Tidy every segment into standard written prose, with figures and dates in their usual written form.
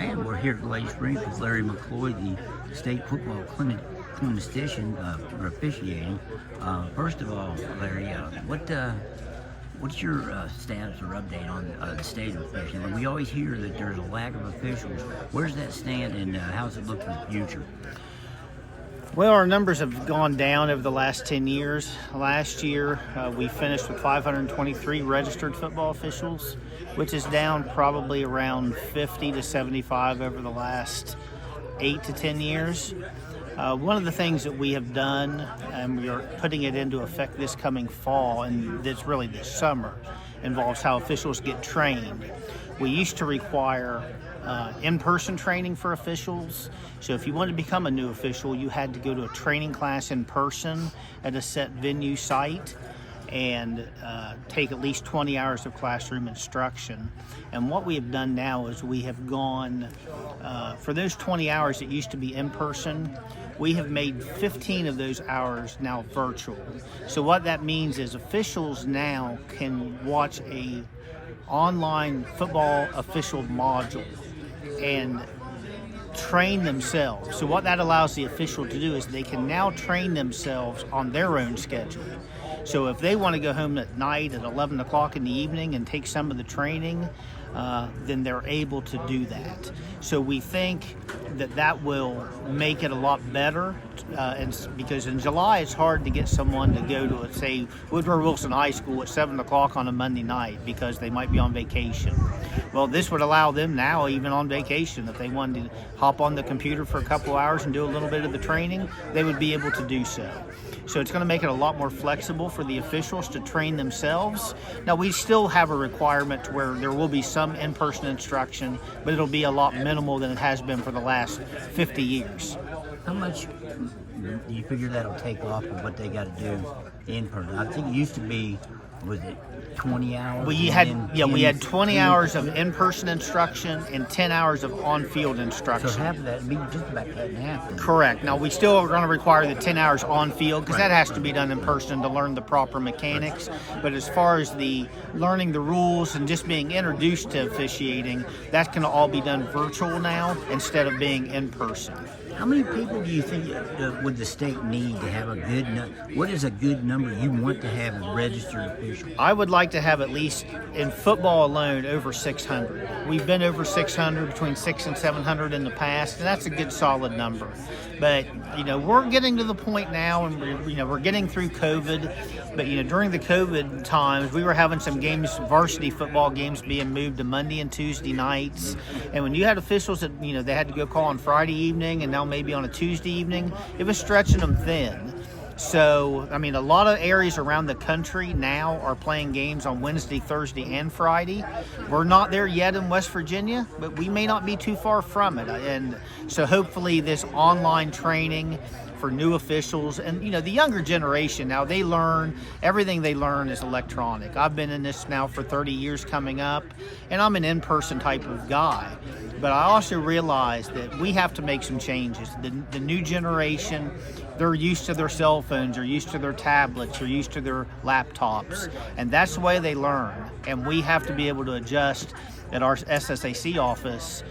And we're here at Lake Springs with Larry McCloy, the state football clinician or officiating. First of all, Larry, what's your status or update on the state of officiating? We always hear that there's a lack of officials. Where's that stand, and how's it look for the future? Well, our numbers have gone down over the last 10 years. Last year, we finished with 523 registered football officials, which is down probably around 50 to 75 over the last 8 to 10 years. One of the things that we have done, and we are putting it into effect this coming fall, and this really this summer, involves how officials get trained. We used to require in-person training for officials. So if you wanted to become a new official, you had to go to a training class in person at a set venue site and take at least 20 hours of classroom instruction. And what we have done now is we have gone, for those 20 hours that used to be in person, we have made 15 of those hours now virtual. So what that means is officials now can watch a online football official module and train themselves. So what that allows the official to do is they can now train themselves on their own schedule. So if they want to go home at night at 11 o'clock in the evening and take some of the training, then they're able to do that. So we think that will make it a lot better, and because in July it's hard to get someone to go to, say, Woodrow Wilson High School at 7 o'clock on a Monday night because they might be on vacation. Well, this would allow them now, even on vacation, if they wanted to hop on the computer for a couple hours and do a little bit of the training, they would be able to do so. So it's going to make it a lot more flexible for the officials to train themselves. Now, we still have a requirement where there will be some in-person instruction, but it'll be a lot minimal than it has been for the last 50 years. How much do you figure that'll take off of what they got to do in person? I think it used to be, was it 20 hours? We had 20 hours of in-person instruction and 10 hours of on-field instruction. So half of that would be just about cut in half. Then. Correct. Now, we still are going to require the 10 hours on-field because that has to be done in person to learn the proper mechanics. But as far as the learning the rules and just being introduced to officiating, that's going to all be done virtual now instead of being in person. How many people do you think would the state need to have a good what is a good number you want to have of registered officials? I would like to have at least, in football alone, over 600. We've been over 600, between 600 and 700 in the past, and that's a good solid number. But, we're getting to the point now, and we're getting through COVID, but, during the COVID times, we were having some games, varsity football games being moved to Monday and Tuesday nights, and when you had officials that, they had to go call on Friday evening and now maybe on a Tuesday evening, it was stretching them thin. So, a lot of areas around the country now are playing games on Wednesday, Thursday, and Friday. We're not there yet in West Virginia, but we may not be too far from it. And so hopefully this online training for new officials and, the younger generation now, everything they learn is electronic. I've been in this now for 30 years coming up, and I'm an in-person type of guy. But I also realize that we have to make some changes. The new generation, they're used to their cell phones, they're used to their tablets, they're used to their laptops, and that's the way they learn. And we have to be able to adjust at our SSAC office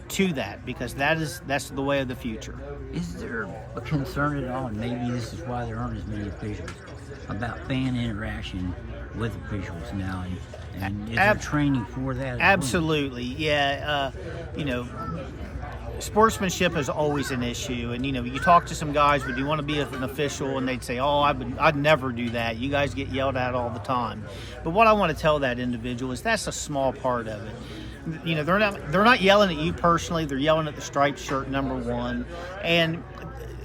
to that, because that's the way of the future. Is there a concern at all, and maybe this is why there aren't as many officials, about fan interaction with officials now? And is there training for that? Absolutely, yeah. Sportsmanship is always an issue, and you talk to some guys, would you want to be an official, and they'd say, I'd never do that, you guys get yelled at all the time. But what I want to tell that individual is that's a small part of it. They're not yelling at you personally, they're yelling at the striped shirt, number one. And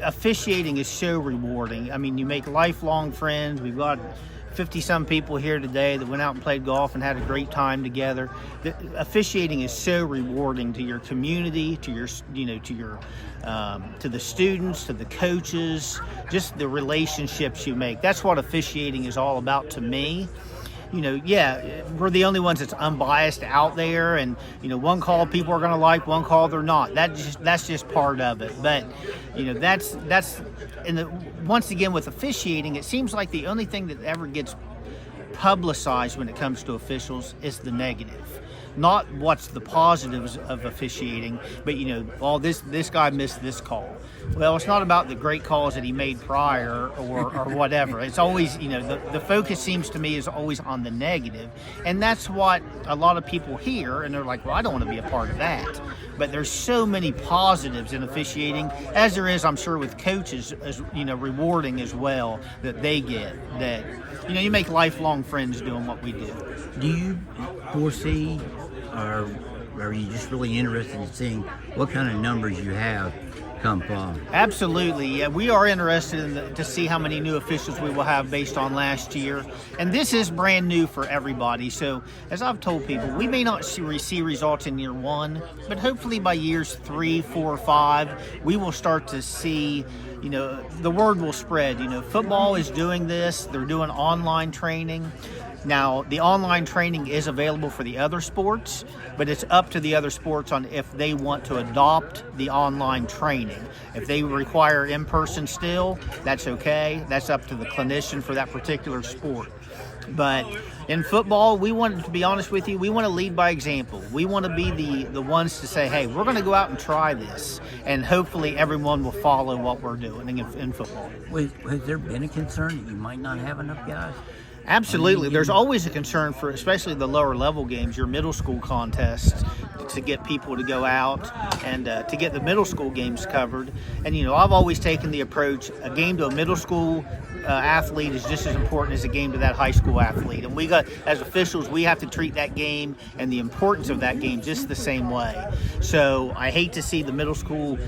officiating is so rewarding. You make lifelong friends. We've got 50-some people here today that went out and played golf and had a great time together. Officiating is so rewarding to your community, to the students, to the coaches, just the relationships you make. That's what officiating is all about to me. We're the only ones that's unbiased out there, and one call people are going to like, one call they're not. That's just part of it. But that's once again with officiating, it seems like the only thing that ever gets publicized when it comes to officials is the negative. Not what's the positives of officiating, but this guy missed this call. Well, it's not about the great calls that he made prior or whatever. It's always, the focus seems to me is always on the negative. And that's what a lot of people hear, and they're like, well, I don't want to be a part of that. But there's so many positives in officiating, as there is, I'm sure, with coaches, as rewarding as well, that they get. That, you make lifelong friends doing what we do. Do you foresee, or are you just really interested in seeing what kind of numbers you have come fall? Absolutely. Yeah, we are interested to see how many new officials we will have based on last year. And this is brand new for everybody. So as I've told people, we may not see results in year 1, but hopefully by years 3, 4, 5, we will start to see, the word will spread. Football is doing this. They're doing online training. Now, the online training is available for the other sports, but it's up to the other sports on if they want to adopt the online training. If they require in-person still, that's okay. That's up to the clinician for that particular sport. But in football, to be honest with you, we want to lead by example. We want to be the ones to say, hey, we're going to go out and try this, and hopefully everyone will follow what we're doing in football. Has there been a concern that you might not have enough guys? Absolutely. There's always a concern for especially the lower level games, your middle school contests, to get people to go out and to get the middle school games covered. And, I've always taken the approach, a game to a middle school athlete is just as important as a game to that high school athlete. And as officials, we have to treat that game and the importance of that game just the same way. So I hate to see the middle school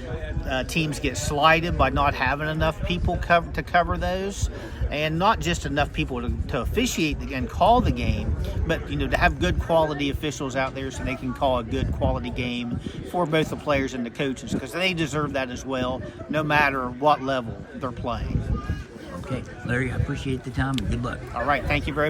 teams get slighted by not having enough people to cover those. And not just enough people to officiate and call the game, but to have good quality officials out there so they can call a good quality game for both the players and the coaches, because they deserve that as well, no matter what level they're playing. Okay, Larry, I appreciate the time and good luck. All right, thank you very much.